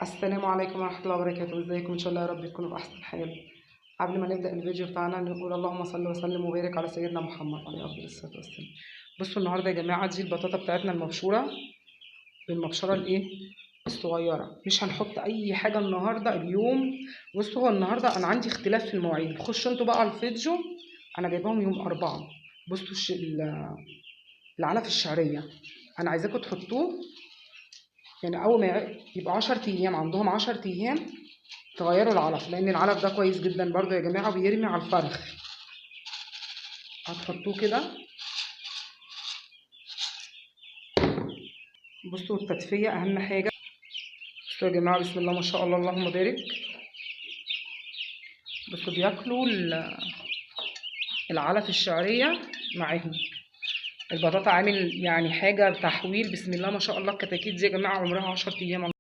السلام عليكم ورحمة الله وبركاته. ازيكم؟ ان شاء الله يا رب تكونوا بأحسن حال. قبل ما نبدأ الفيديو بتاعنا نقول اللهم صل وسلم وبارك على سيدنا محمد عليه أفضل الصلاة والسلام. بصوا النهارده يا جماعة دي البطاطا بتاعتنا المبشورة بالمبشرة الصغيرة. مش هنحط أي حاجة النهارده اليوم. بصوا هو النهارده أنا عندي اختلاف في المواعيد، خشوا انتوا بقى على الفيديو. أنا جايباهم يوم 4. بصوا العلف الشعرية أنا عايزاكم تحطوه، يعني أول ما يبقى 10 أيام، عندهم 10 أيام تغيروا العلف، لان العلف ده كويس جدا برضو يا جماعه بيرمي على الفرخ. هتحطوه كده. بصوا التدفئه اهم حاجه. بصوا يا جماعه بسم الله ما شاء الله اللهم بارك. بصوا بياكلوا العلف الشعريه معاهم. البطاطا عامل يعني حاجه تحويل، بسم الله ما شاء الله. الكتاكيت دي يا جماعه عمرها 10 ايام.